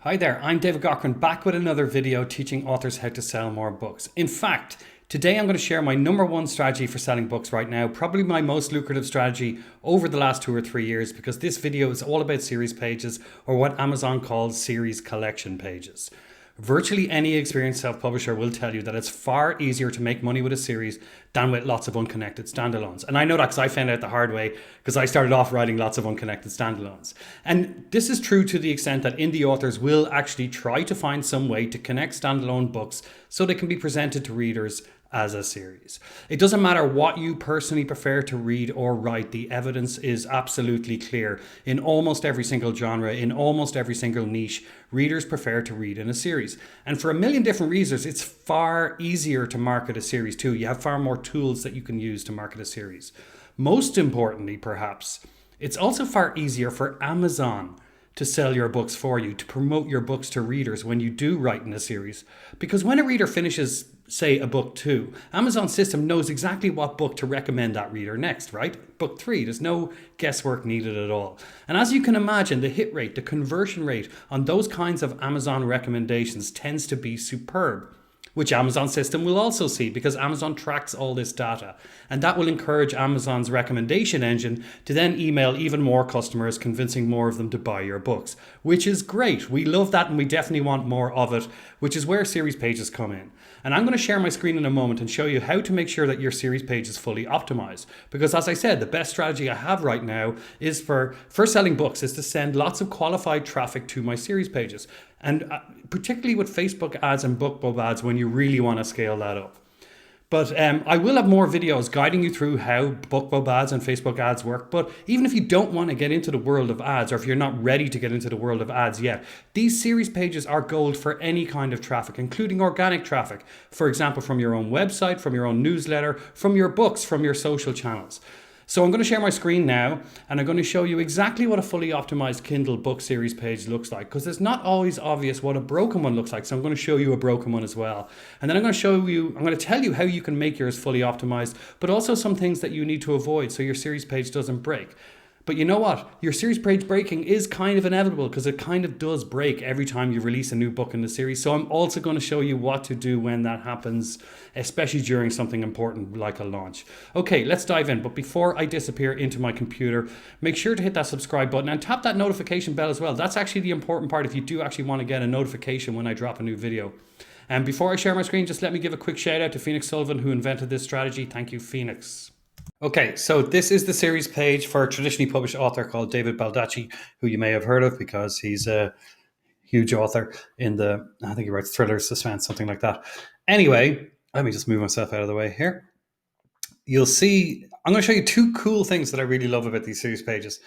Hi there, I'm David Cochran back with another video teaching authors how to sell more books. In fact, today I'm going to share my number one strategy for selling books right now, probably my most lucrative strategy over the last 2 or 3 years, because this video is all about series pages, or what Amazon calls series collection pages. Virtually any experienced self-publisher will tell you that it's far easier to make money with a series than with lots of unconnected standalones. And I know that because I found out the hard way, because I started off writing lots of unconnected standalones. And this is true to the extent that indie authors will actually try to find some way to connect standalone books so they can be presented to readers as a series. It doesn't matter what you personally prefer to read or write, the evidence is absolutely clear. In almost every single genre, in almost every single niche, readers prefer to read in a series. And for a million different reasons, it's far easier to market a series too. You have far more tools that you can use to market a series. Most importantly, perhaps, it's also far easier for Amazon to sell your books for you, to promote your books to readers when you do write in a series. Because when a reader finishes, say, a book 2, Amazon's system knows exactly what book to recommend that reader next, right? Book 3, there's no guesswork needed at all. And as you can imagine, the hit rate, the conversion rate on those kinds of Amazon recommendations tends to be superb, which Amazon's system will also see because Amazon tracks all this data. And that will encourage Amazon's recommendation engine to then email even more customers, convincing more of them to buy your books, which is great. We love that and we definitely want more of it, which is where series pages come in. And I'm going to share my screen in a moment and show you how to make sure that your series page is fully optimized. Because as I said, the best strategy I have right now is for selling books is to send lots of qualified traffic to my series pages. And particularly with Facebook ads and BookBub ads when you really want to scale that up. But I will have more videos guiding you through how BookBub ads and Facebook ads work. But even if you don't want to get into the world of ads, or if you're not ready to get into the world of ads yet, these series pages are gold for any kind of traffic, including organic traffic. For example, from your own website, from your own newsletter, from your books, from your social channels. So I'm going to share my screen now and I'm going to show you exactly what a fully optimized Kindle book series page looks like, because it's not always obvious what a broken one looks like. So I'm going to show you a broken one as well. And then I'm going to tell you how you can make yours fully optimized, but also some things that you need to avoid so your series page doesn't break. But you know what? Your series page breaking is kind of inevitable because it kind of does break every time you release a new book in the series. So I'm also going to show you what to do when that happens, especially during something important like a launch. Okay, let's dive in. But before I disappear into my computer, make sure to hit that subscribe button and tap that notification bell as well. That's actually the important part if you do actually want to get a notification when I drop a new video. And before I share my screen, just let me give a quick shout out to Phoenix Sullivan, who invented this strategy. Thank you, Phoenix. Okay, so this is the series page for a traditionally published author called David Baldacci, who you may have heard of because he's a huge author I think he writes thrillers, suspense, something like that. Anyway, let me just move myself out of the way here. You'll see, I'm going to show you two cool things that I really love about these series pages.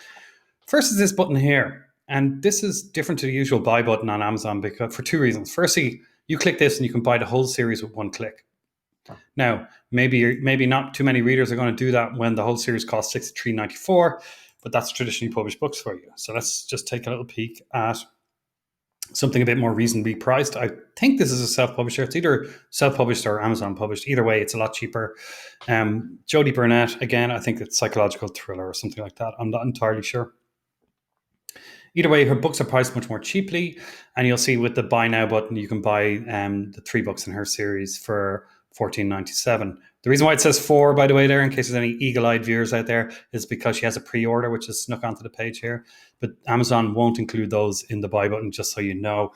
First is this button here, and this is different to the usual buy button on Amazon because for two reasons. Firstly, you click this and you can buy the whole series with one click. Now, maybe not too many readers are going to do that when the whole series costs $63.94, but that's traditionally published books for you. So let's just take a little peek at something a bit more reasonably priced. I think this is a self-publisher. It's either self-published or Amazon published. Either way, it's a lot cheaper. Jodie Burnett, again, I think it's psychological thriller or something like that. I'm not entirely sure. Either way, her books are priced much more cheaply, and you'll see with the buy now button, you can buy the 3 books in her series for $14.97. The reason why it says 4, by the way, there, in case there's any eagle-eyed viewers out there, is because she has a pre-order, which is snuck onto the page here. But Amazon won't include those in the buy button, just so you know.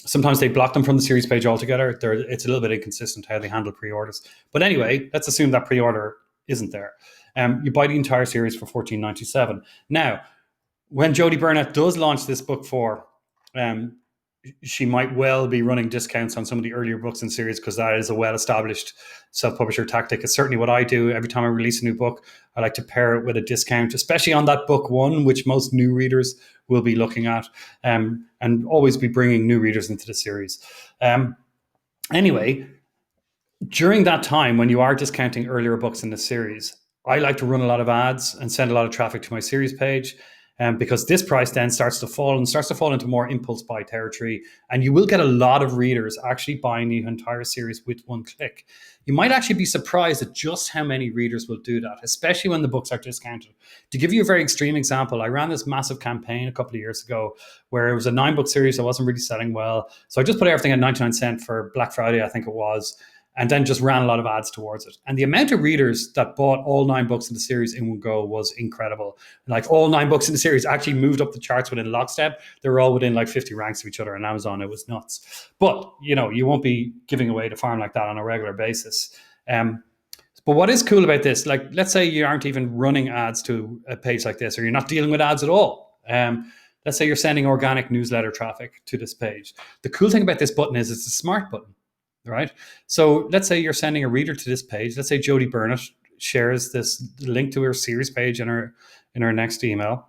Sometimes they block them from the series page altogether. It's a little bit inconsistent how they handle pre-orders. But anyway, let's assume that pre-order isn't there. You buy the entire series for $14.97. Now, when Jodie Burnett does launch this book she might well be running discounts on some of the earlier books in series because that is a well-established self-publisher tactic. It's certainly what I do. Every time I release a new book, I like to pair it with a discount, especially on that book 1, which most new readers will be looking at, and always be bringing new readers into the series. Anyway, during that time when you are discounting earlier books in the series, I like to run a lot of ads and send a lot of traffic to my series page. because this price then starts to fall into more impulse buy territory. And you will get a lot of readers actually buying the entire series with one click. You might actually be surprised at just how many readers will do that, especially when the books are discounted. To give you a very extreme example, I ran this massive campaign a couple of years ago where it was a 9-book series that wasn't really selling well. So I just put everything at 99 cents for Black Friday, I think it was, and then just ran a lot of ads towards it. And the amount of readers that bought all 9 books in the series in one go was incredible. Like all 9 books in the series actually moved up the charts within lockstep. They were all within like 50 ranks of each other on Amazon. It was nuts. But, you won't be giving away the farm like that on a regular basis. But what is cool about this, like let's say you aren't even running ads to a page like this, or you're not dealing with ads at all. Let's say you're sending organic newsletter traffic to this page. The cool thing about this button is it's a smart button. Right. So let's say you're sending a reader to this page. Let's say Jody Burnett shares this link to her series page in her next email.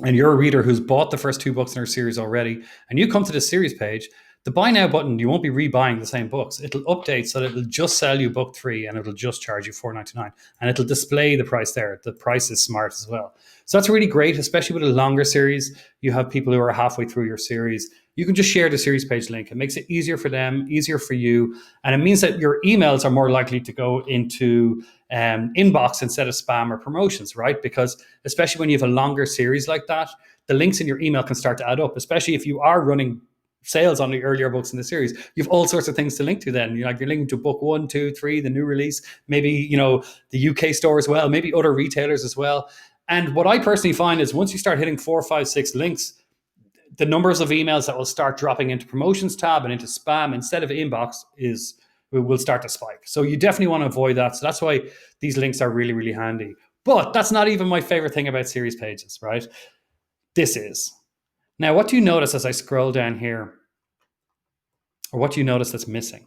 And you're a reader who's bought the first 2 books in her series already. And you come to this series page. The buy now button, you won't be rebuying the same books. It'll update so that it'll just sell you book 3 and it'll just charge you $4.99. And it'll display the price there. The price is smart as well. So that's really great, especially with a longer series. You have people who are halfway through your series. You can just share the series page link. It makes it easier for them, easier for you. And it means that your emails are more likely to go into inbox instead of spam or promotions, right? Because especially when you have a longer series like that, the links in your email can start to add up, especially if you are running sales on the earlier books in the series. You have all sorts of things to link to then. You're linking to book 1, 2, 3, the new release, maybe, the UK store as well, maybe other retailers as well. And what I personally find is once you start hitting 4, 5, 6 links, the numbers of emails that will start dropping into promotions tab and into spam instead of inbox will start to spike. So you definitely want to avoid that. So that's why these links are really, really handy. But that's not even my favorite thing about series pages, right? This is. Now, what do you notice as I scroll down here? Or what do you notice that's missing?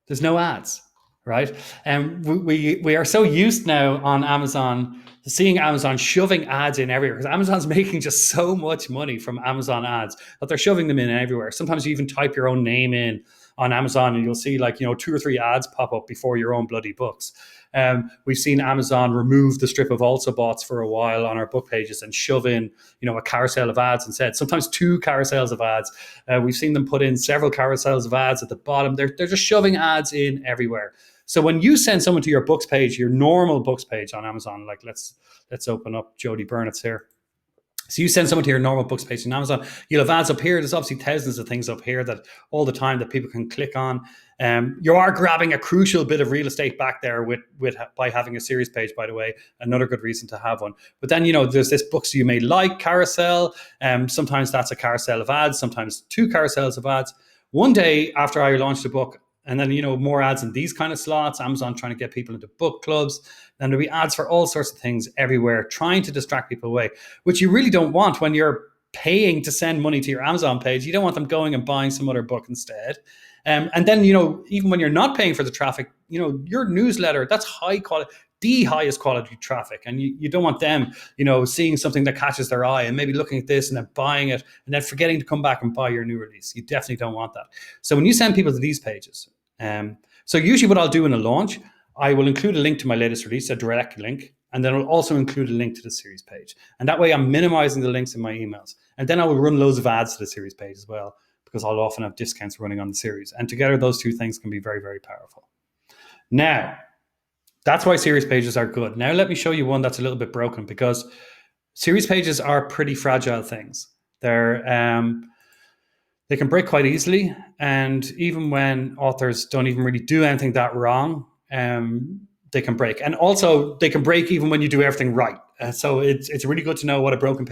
There's no ads, right? And we are so used now on Amazon to seeing Amazon shoving ads in everywhere, because Amazon's making just so much money from Amazon ads that they're shoving them in everywhere. Sometimes you even type your own name in on Amazon and you'll see 2 or 3 ads pop up before your own bloody books. We've seen Amazon remove the strip of also boughts for a while on our book pages and shove in, a carousel of ads instead. Sometimes 2 carousels of ads. We've seen them put in several carousels of ads at the bottom. They're just shoving ads in everywhere. So when you send someone to your books page, your normal books page on Amazon, like let's open up Jody Burnett's here. So you send someone to your normal books page on Amazon, you'll have ads up here. There's obviously thousands of things up here that all the time that people can click on. You are grabbing a crucial bit of real estate back there by having a series page, by the way, another good reason to have one. But then, there's this books you may like carousel. Sometimes that's a carousel of ads, sometimes 2 carousels of ads. One day after I launched a book, and then, more ads in these kind of slots, Amazon trying to get people into book clubs. Then there'll be ads for all sorts of things everywhere, trying to distract people away, which you really don't want when you're paying to send money to your Amazon page. You don't want them going and buying some other book instead. And then, even when you're not paying for the traffic, your newsletter, that's high quality, the highest quality traffic. And you don't want them, seeing something that catches their eye and maybe looking at this and then buying it and then forgetting to come back and buy your new release. You definitely don't want that. So when you send people to these pages, so usually what I'll do in a launch, I will include a link to my latest release, a direct link, and then I'll also include a link to the series page. And that way I'm minimizing the links in my emails. And then I will run loads of ads to the series page as well, because I'll often have discounts running on the series. And together, those 2 things can be very, very powerful. Now, that's why series pages are good. Now, let me show you one that's a little bit broken, because series pages are pretty fragile things. They can break quite easily. And even when authors don't even really do anything that wrong, they can break. And also, they can break even when you do everything right. So it's really good to know what a broken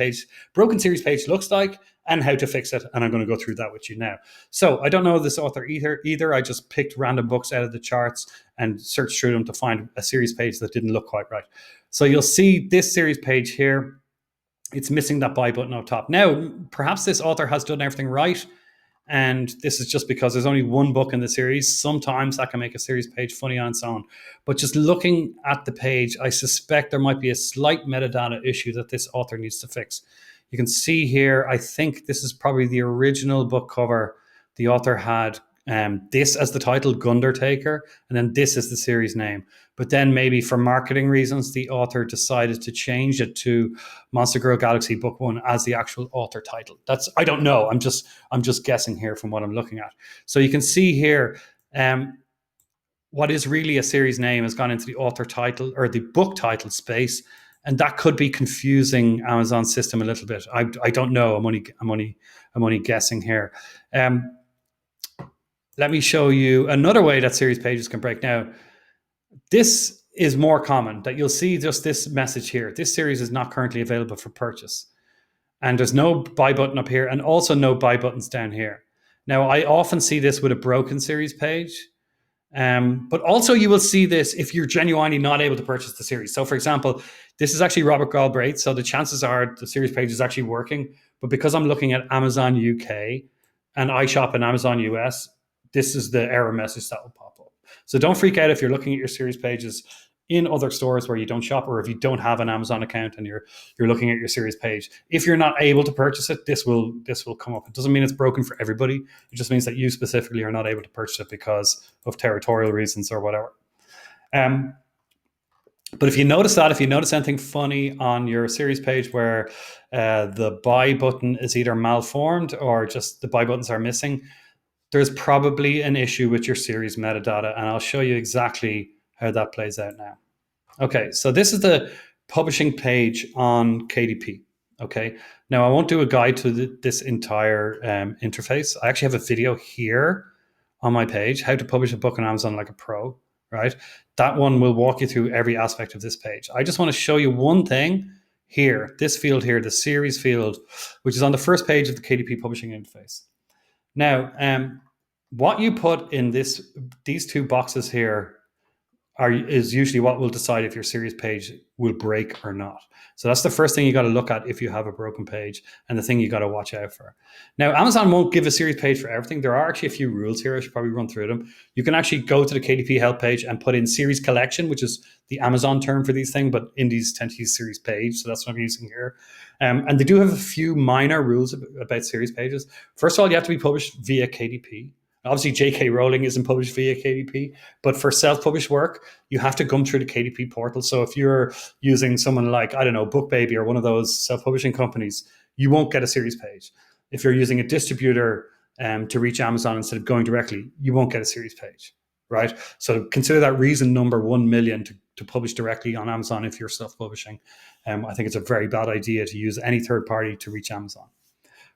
series page looks like and how to fix it. And I'm going to go through that with you now. So I don't know this author either. I just picked random books out of the charts and searched through them to find a series page that didn't look quite right. So you'll see this series page here. It's missing that buy button up top. Now, perhaps this author has done everything right, and this is just because there's only 1 book in the series. Sometimes that can make a series page funny on its own. But just looking at the page, I suspect there might be a slight metadata issue that this author needs to fix. You can see here, I think this is probably the original book cover the author had this as the title, Gundertaker, and then this is the series name. But then maybe for marketing reasons, the author decided to change it to Monster Girl Galaxy Book One as the actual author title. That's, I don't know. I'm just guessing here from what I'm looking at. So you can see here, what is really a series name has gone into the author title or the book title space, and that could be confusing Amazon's system a little bit. I don't know. I'm only guessing here. Let me show you another way that series pages can break. Now, this is more common, that you'll see just this message here. This series is not currently available for purchase. And there's no buy button up here and also no buy buttons down here. Now, I often see this with a broken series page. But also you will see this if you're genuinely not able to purchase the series. So for example, this is actually Robert Galbraith. So the chances are the series page is actually working. But because I'm looking at Amazon UK and I shop in Amazon US, this is the error message that will pop up. So don't freak out if you're looking at your series pages in other stores where you don't shop, or if you don't have an Amazon account and you're looking at your series page. If you're not able to purchase it, this will come up. It doesn't mean it's broken for everybody. It just means that you specifically are not able to purchase it because of territorial reasons or whatever. But if you notice anything funny on your series page where the buy button is either malformed or just the buy buttons are missing, there's probably an issue with your series metadata, and I'll show you exactly how that plays out now. Okay, so this is the publishing page on KDP. Okay, now I won't do a guide to this entire interface. I actually have a video here on my page, how to publish a book on Amazon like a pro, right? That one will walk you through every aspect of this page. I just want to show you one thing here, this field here, the series field, which is on the first page of the KDP publishing interface. Now, what you put in these two boxes here is usually what will decide if your series page will break or not. So that's the first thing you got to look at if you have a broken page, and the thing you got to watch out for. Now, Amazon won't give a series page for everything. There are actually a few rules here. I should probably run through them. You can actually go to the KDP help page and put in series collection, which is the Amazon term for these things, but indies tend to use series page. So that's what I'm using here. And they do have a few minor rules about series pages. First of all, you have to be published via KDP. Obviously, J.K. Rowling isn't published via KDP, but for self-published work, you have to come through the KDP portal. So if you're using someone like, I don't know, BookBaby or one of those self-publishing companies, you won't get a series page. If you're using a distributor to reach Amazon instead of going directly, you won't get a series page, right? So consider that reason number 1 million to publish directly on Amazon if you're self-publishing. I think it's a very bad idea to use any third party to reach Amazon.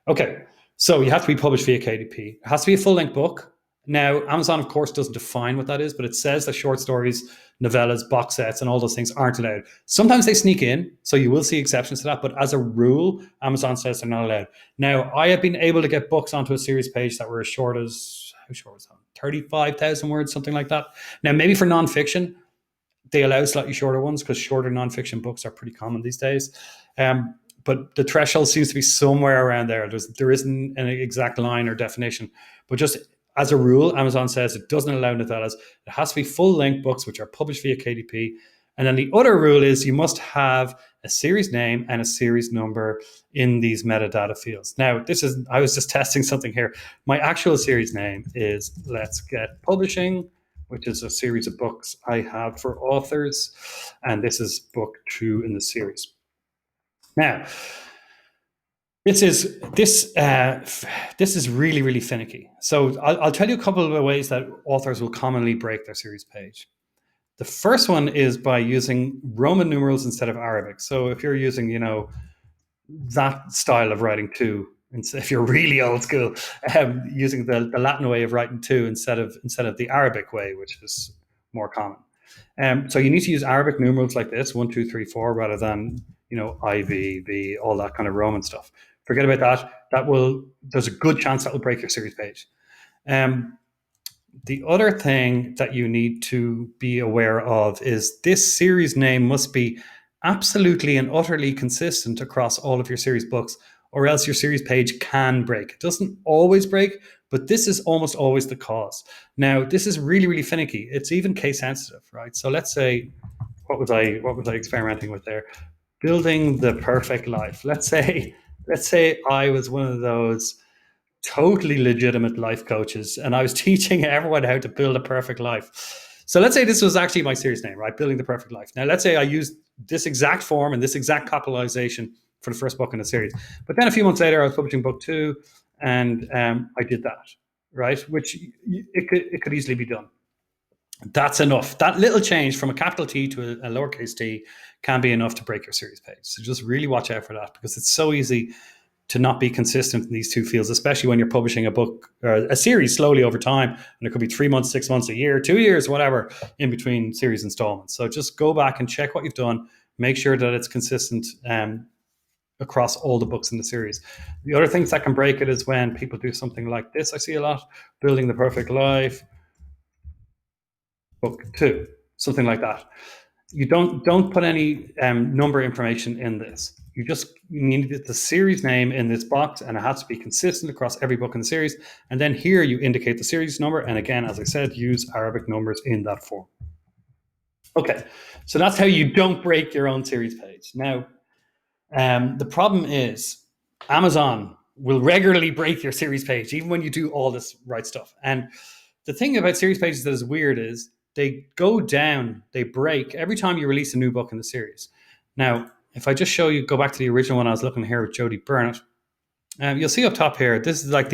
Okay. So you have to be published via KDP. It has to be a full-length book. Now, Amazon, of course, doesn't define what that is, but it says that short stories, novellas, box sets, and all those things aren't allowed. Sometimes they sneak in, so you will see exceptions to that, but as a rule, Amazon says they're not allowed. Now, I have been able to get books onto a series page that were as short as, how short was that? 35,000 words, something like that. Now, maybe for nonfiction, they allow slightly shorter ones because shorter nonfiction books are pretty common these days. But the threshold seems to be somewhere around there. There isn't an exact line or definition. But just as a rule, Amazon says it doesn't allow novellas. It has to be full-length books which are published via KDP. And then the other rule is you must have a series name and a series number in these metadata fields. Now, I was just testing something here. My actual series name is Let's Get Publishing, which is a series of books I have for authors. And this is book 2 in the series. Now, this is really, really finicky. So I'll tell you a couple of ways that authors will commonly break their series page. The first one is by using Roman numerals instead of Arabic. So if you're using, that style of writing 2, if you're really old school, using the Latin way of writing 2 instead of the Arabic way, which is more common. So you need to use Arabic numerals like this, 1, 2, 3, 4, rather than I, V, B, all that kind of Roman stuff. Forget about that. There's a good chance that will break your series page. The other thing that you need to be aware of is this series name must be absolutely and utterly consistent across all of your series books, or else your series page can break. It doesn't always break, but this is almost always the cause. Now, this is really, really finicky. It's even case sensitive, right? So let's say, what was I experimenting with there? Building the perfect life. Let's say I was one of those totally legitimate life coaches, and I was teaching everyone how to build a perfect life. So let's say this was actually my series name, right? Building the Perfect Life. Now, let's say I used this exact form and this exact capitalization for the first book in the series. But then a few months later, I was publishing book two, and I did that, right? Which it could easily be done. That's enough. That little change from a capital T to a lowercase t can be enough to break your series page. So just really watch out for that, because it's so easy to not be consistent in these two fields, especially when you're publishing a book or a series slowly over time. And it could be 3 months, 6 months, a year, 2 years, whatever, in between series installments. So just go back and check what you've done. Make sure that it's consistent across all the books in the series. The other things that can break it is when people do something like this. I see a lot: Building the Perfect Life, book two, something like that. You don't put any number information in this. You need the series name in this box, and it has to be consistent across every book in the series. And then here you indicate the series number, and again, as I said, use Arabic numbers in that form. Okay, so that's how you don't break your own series page. Now, the problem is Amazon will regularly break your series page, even when you do all this right stuff. And the thing about series pages that is weird is they go down, they break every time you release a new book in the series. Now, if I just show you, go back to the original one I was looking here with Jodie Burnett, you'll see up top here, this is like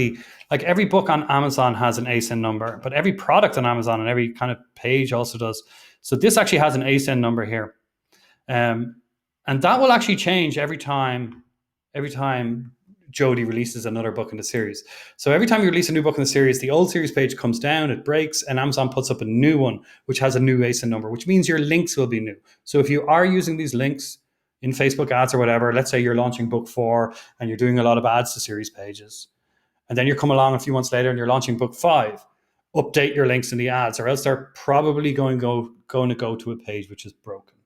every book on Amazon has an ASIN number, but every product on Amazon and every kind of page also does. So this actually has an ASIN number here. And that will actually change every time Jodie releases another book in the series. So every time you release a new book in the series, the old series page comes down, it breaks, and Amazon puts up a new one, which has a new ASIN number, which means your links will be new. So if you are using these links in Facebook ads or whatever, let's say you're launching book 4 and you're doing a lot of ads to series pages, and then you come along a few months later and you're launching book 5, update your links in the ads, or else they're probably going to go to a page which is broken.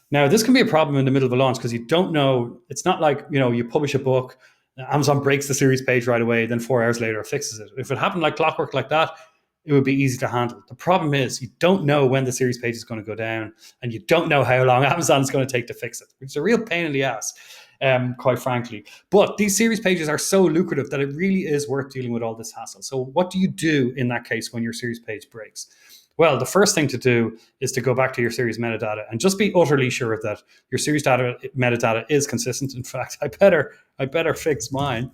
Now, this can be a problem in the middle of a launch because you don't know. It's not like, you publish a book, Amazon breaks the series page right away, then 4 hours later it fixes it. If it happened like clockwork like that, it would be easy to handle. The problem is you don't know when the series page is going to go down, and you don't know how long Amazon is going to take to fix it, which is a real pain in the ass, quite frankly. But these series pages are so lucrative that it really is worth dealing with all this hassle. So what do you do in that case when your series page breaks? Well, the first thing to do is to go back to your series metadata and just be utterly sure that your series data metadata is consistent. In fact, I better fix mine.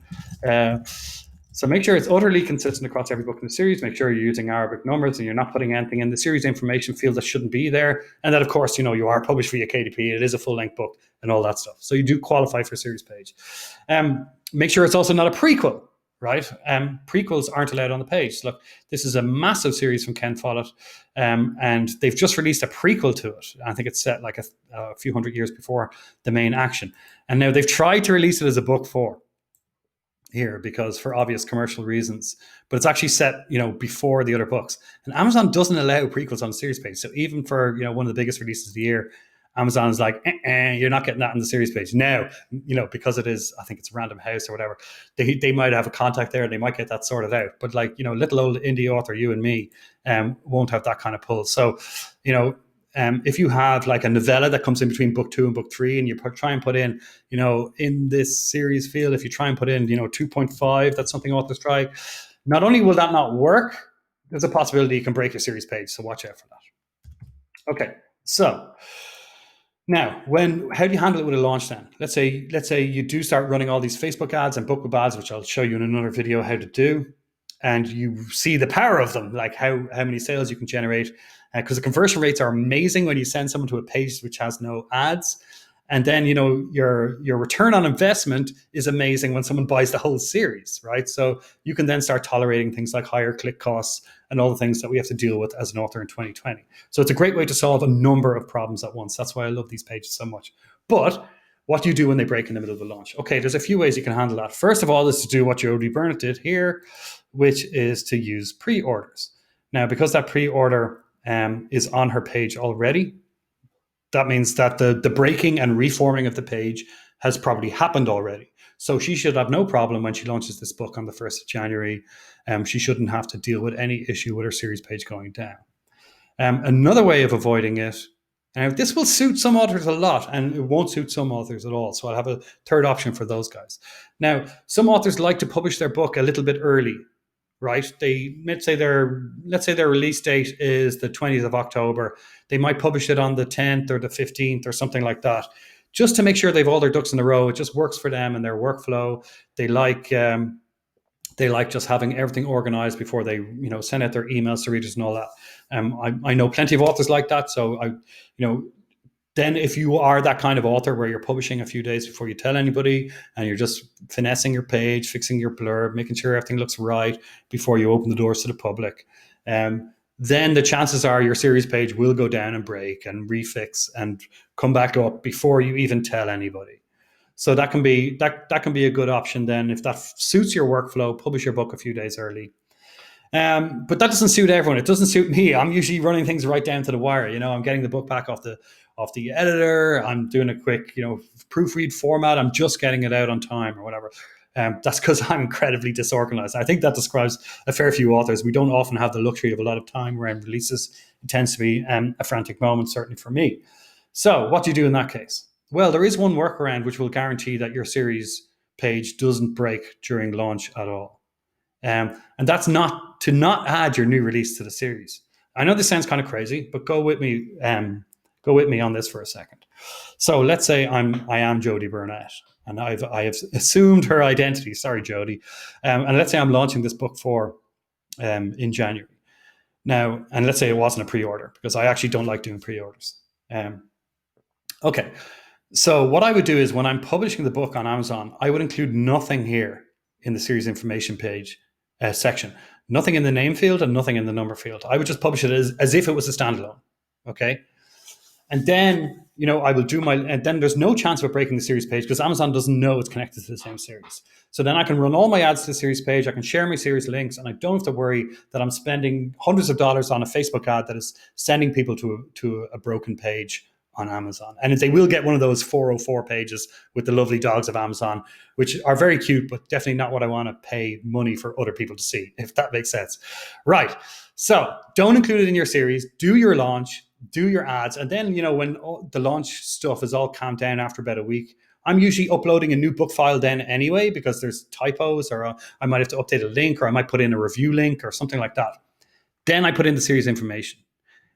So make sure it's utterly consistent across every book in the series. Make sure you're using Arabic numbers and you're not putting anything in the series information field that shouldn't be there. And that, of course, you are published via KDP. It is a full-length book and all that stuff. So you do qualify for series page. Make sure it's also not a prequel. Right? Prequels aren't allowed on the page. Look, this is a massive series from Ken Follett, and they've just released a prequel to it. I think it's set like a few hundred years before the main action. And now they've tried to release it as a book 4 here because for obvious commercial reasons, but it's actually set, before the other books. And Amazon doesn't allow prequels on the series page. So even for, one of the biggest releases of the year, Amazon is like, you're not getting that on the series page. Now, because it is, I think it's Random House or whatever, they might have a contact there and they might get that sorted out. But little old indie author, you and me, won't have that kind of pull. So, if you have like a novella that comes in between book 2 and book 3 and you try and put in, in this series field, if you try and put in, 2.5, that's something authors try. Not only will that not work, there's a possibility you can break your series page. So watch out for that. Okay, so now, how do you handle it with a launch then? Let's say you do start running all these Facebook ads and BookBub ads, which I'll show you in another video how to do, and you see the power of them, like how many sales you can generate, because the conversion rates are amazing when you send someone to a page which has no ads. And then, your return on investment is amazing when someone buys the whole series, right? So you can then start tolerating things like higher click costs and all the things that we have to deal with as an author in 2020. So it's a great way to solve a number of problems at once. That's why I love these pages so much. But what do you do when they break in the middle of the launch? Okay, there's a few ways you can handle that. First of all is to do what Jodie Burnett did here, which is to use pre-orders. Now, because that pre-order is on her page already, that means that the breaking and reforming of the page has probably happened already. So she should have no problem when she launches this book on the 1st of January. She shouldn't have to deal with any issue with her series page going down. Another way of avoiding it Now, this will suit some authors a lot and it won't suit some authors at all. So I'll have a third option for those guys. Now, some authors like to publish their book a little bit early, right? They let's say their release date is the 20th of October. They might publish it on the 10th or the 15th or something like that, just to make sure they've all their ducks in a row. It just works for them and their workflow. They like just having everything organized before they send out their emails to readers and all that. I know plenty of authors like that. So then if you are that kind of author where you're publishing a few days before you tell anybody and you're just finessing your page, fixing your blurb, making sure everything looks right before you open the doors to the public, then the chances are your series page will go down and break and refix and come back up before you even tell anybody. So that can be a good option then. If that suits your workflow, publish your book a few days early. But that doesn't suit everyone. It doesn't suit me. I'm usually running things right down to the wire. I'm getting the book back off the editor. I'm doing a quick, proofread format. I'm just getting it out on time or whatever. That's because I'm incredibly disorganized. I think that describes a fair few authors. We don't often have the luxury of a lot of time around releases. It tends to be a frantic moment, certainly for me. So what do you do in that case? Well, there is one workaround which will guarantee that your series page doesn't break during launch at all. And that's not add your new release to the series. I know this sounds kind of crazy, but go with me on this for a second. So let's say I am Jodie Burnett, and I have assumed her identity. Sorry, Jodie. And let's say I'm launching this book in January. Now, and let's say it wasn't a pre-order, because I actually don't like doing pre-orders. Okay. So what I would do is when I'm publishing the book on Amazon, I would include nothing here in the series information page section. Nothing in the name field and nothing in the number field. I would just publish it as if it was a standalone. Okay. And then, I will do and then there's no chance of breaking the series page because Amazon doesn't know it's connected to the same series. So then I can run all my ads to the series page. I can share my series links and I don't have to worry that I'm spending hundreds of dollars on a Facebook ad that is sending people to a broken page on Amazon. And they will get one of those 404 pages with the lovely dogs of Amazon, which are very cute, but definitely not what I want to pay money for other people to see, if that makes sense. Right. So don't include it in your series. Do your launch, do your ads. And then, when the launch stuff is all calmed down after about a week, I'm usually uploading a new book file then anyway, because there's typos or I might have to update a link or I might put in a review link or something like that. Then I put in the series information.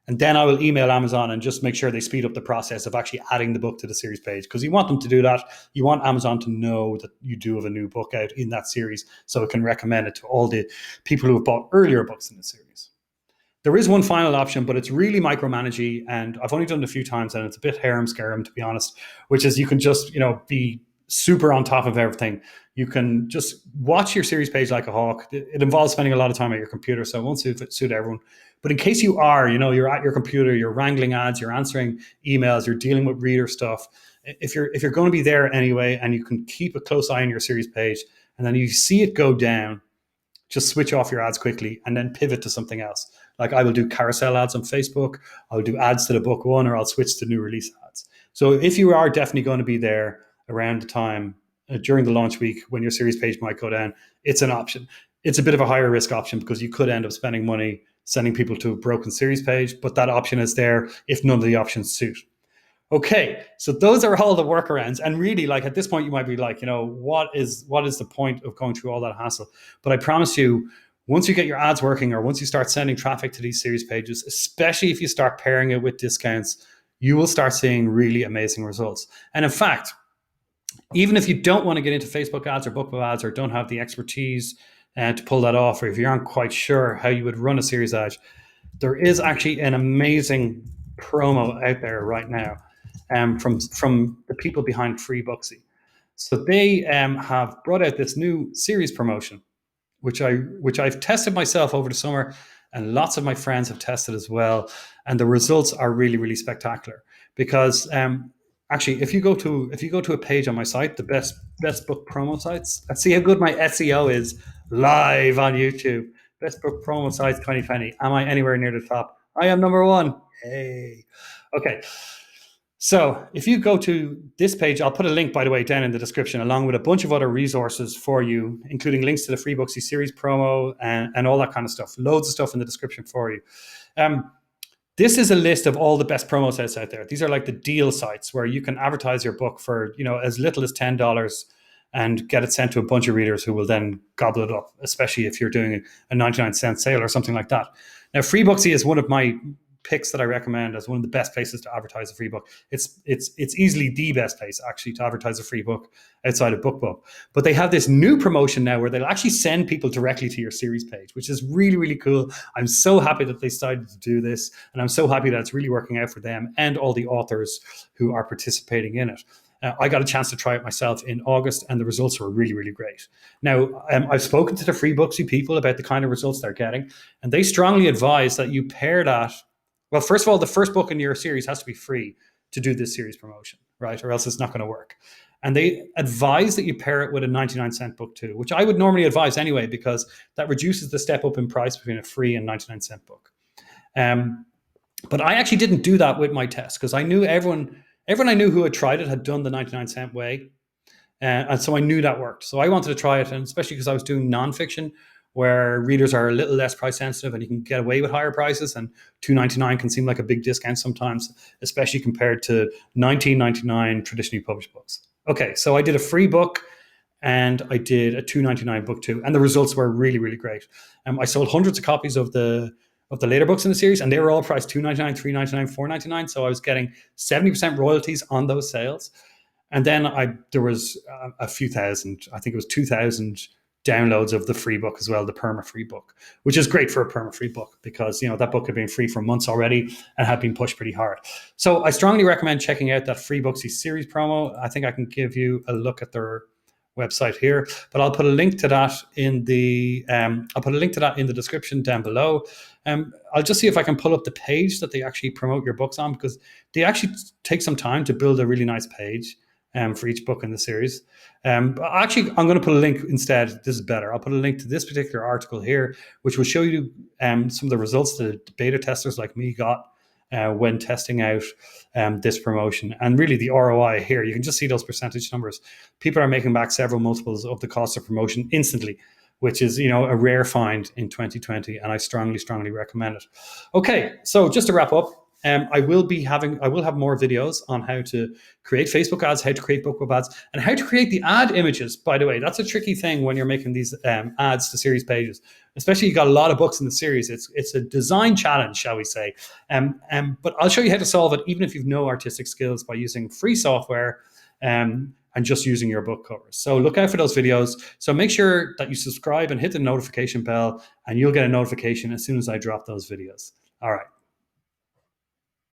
And then I will email Amazon and just make sure they speed up the process of actually adding the book to the series page, because you want them to do that. You want Amazon to know that you do have a new book out in that series so it can recommend it to all the people who have bought earlier books in the series. There is one final option, but it's really micromanaging, and I've only done it a few times and it's a bit harem-scarum, to be honest, which is you can just, be super on top of everything. You can just watch your series page like a hawk. It involves spending a lot of time at your computer, so it won't suit everyone. But in case you are, you're at your computer, you're wrangling ads, you're answering emails, you're dealing with reader stuff. If you're going to be there anyway, and you can keep a close eye on your series page, and then you see it go down, just switch off your ads quickly and then pivot to something else. Like I will do carousel ads on Facebook, I'll do ads to the book one, or I'll switch to new release ads. So if you are definitely going to be there around the time during the launch week when your series page might go down, it's an option. It's a bit of a higher risk option because you could end up spending money sending people to a broken series page, but that option is there if none of the options suit. Okay, so those are all the workarounds. And really, like at this point, you might be like, what is the point of going through all that hassle? But I promise you, once you get your ads working or once you start sending traffic to these series pages, especially if you start pairing it with discounts, you will start seeing really amazing results. And in fact, even if you don't want to get into Facebook ads or BookBub ads or don't have the expertise to pull that off, or if you aren't quite sure how you would run a series ad, there is actually an amazing promo out there right now from the people behind Free Booksy. So they have brought out this new series promotion, which I've tested myself over the summer, and lots of my friends have tested as well, and the results are really, really spectacular. Because actually, if you go to a page on my site, the best book promo sites, let's see how good my SEO is live on YouTube. Best book promo sites 2020. Am I anywhere near the top? I am number one. Hey. Okay. So if you go to this page, I'll put a link, by the way, down in the description, along with a bunch of other resources for you, including links to the Free Booksy series promo and all that kind of stuff. Loads of stuff in the description for you. This is a list of all the best promo sites out there. These are like the deal sites where you can advertise your book for, as little as $10 and get it sent to a bunch of readers who will then gobble it up, especially if you're doing a 99-cent sale or something like that. Now, Freebooksy is one of my picks that I recommend as one of the best places to advertise a free book. It's easily the best place actually to advertise a free book outside of BookBub. But they have this new promotion now where they'll actually send people directly to your series page, which is really, really cool. I'm so happy that they started to do this, and I'm so happy that it's really working out for them and all the authors who are participating in it. I got a chance to try it myself in August, and the results were really, really great. Now, I've spoken to the Freebooksy people about the kind of results they're getting, and they strongly advise that you pair that. Well, first of all, the first book in your series has to be free to do this series promotion, right? Or else it's not going to work. And they advise that you pair it with a 99-cent book too, which I would normally advise anyway, because that reduces the step up in price between a free and 99-cent book. But I actually didn't do that with my test because I knew everyone I knew who had tried it had done the 99-cent way. And so I knew that worked. So I wanted to try it, and especially because I was doing nonfiction, where readers are a little less price sensitive and you can get away with higher prices, and $2.99 can seem like a big discount sometimes, especially compared to $19.99 traditionally published books. Okay, so I did a free book and I did a $2.99 book too, and the results were really, really great. I sold hundreds of copies of the later books in the series, and they were all priced $2.99, $3.99, $4.99. So I was getting 70% royalties on those sales. And then there was a few thousand, I think it was 2,000 downloads of the free book as well, the perma free book, which is great for a perma free book because that book had been free for months already and had been pushed pretty hard. So I strongly recommend checking out that Freebooksy series promo. I think I can give you a look at their website here, but I'll put a link to that in the description down below. I'll just see if I can pull up the page that they actually promote your books on, because they actually take some time to build a really nice page for each book in the series. Actually, I'm going to put a link instead. This is better. I'll put a link to this particular article here, which will show you some of the results that beta testers like me got when testing out this promotion. And really the ROI here, you can just see those percentage numbers. People are making back several multiples of the cost of promotion instantly, which is, a rare find in 2020. And I strongly, strongly recommend it. Okay, so just to wrap up, I will have more videos on how to create Facebook ads, how to create BookBub ads, and how to create the ad images. By the way, that's a tricky thing when you're making these ads to series pages, especially you got a lot of books in the series. It's a design challenge, shall we say? But I'll show you how to solve it, even if you've no artistic skills, by using free software and just using your book covers. So look out for those videos. So make sure that you subscribe and hit the notification bell, and you'll get a notification as soon as I drop those videos. All right.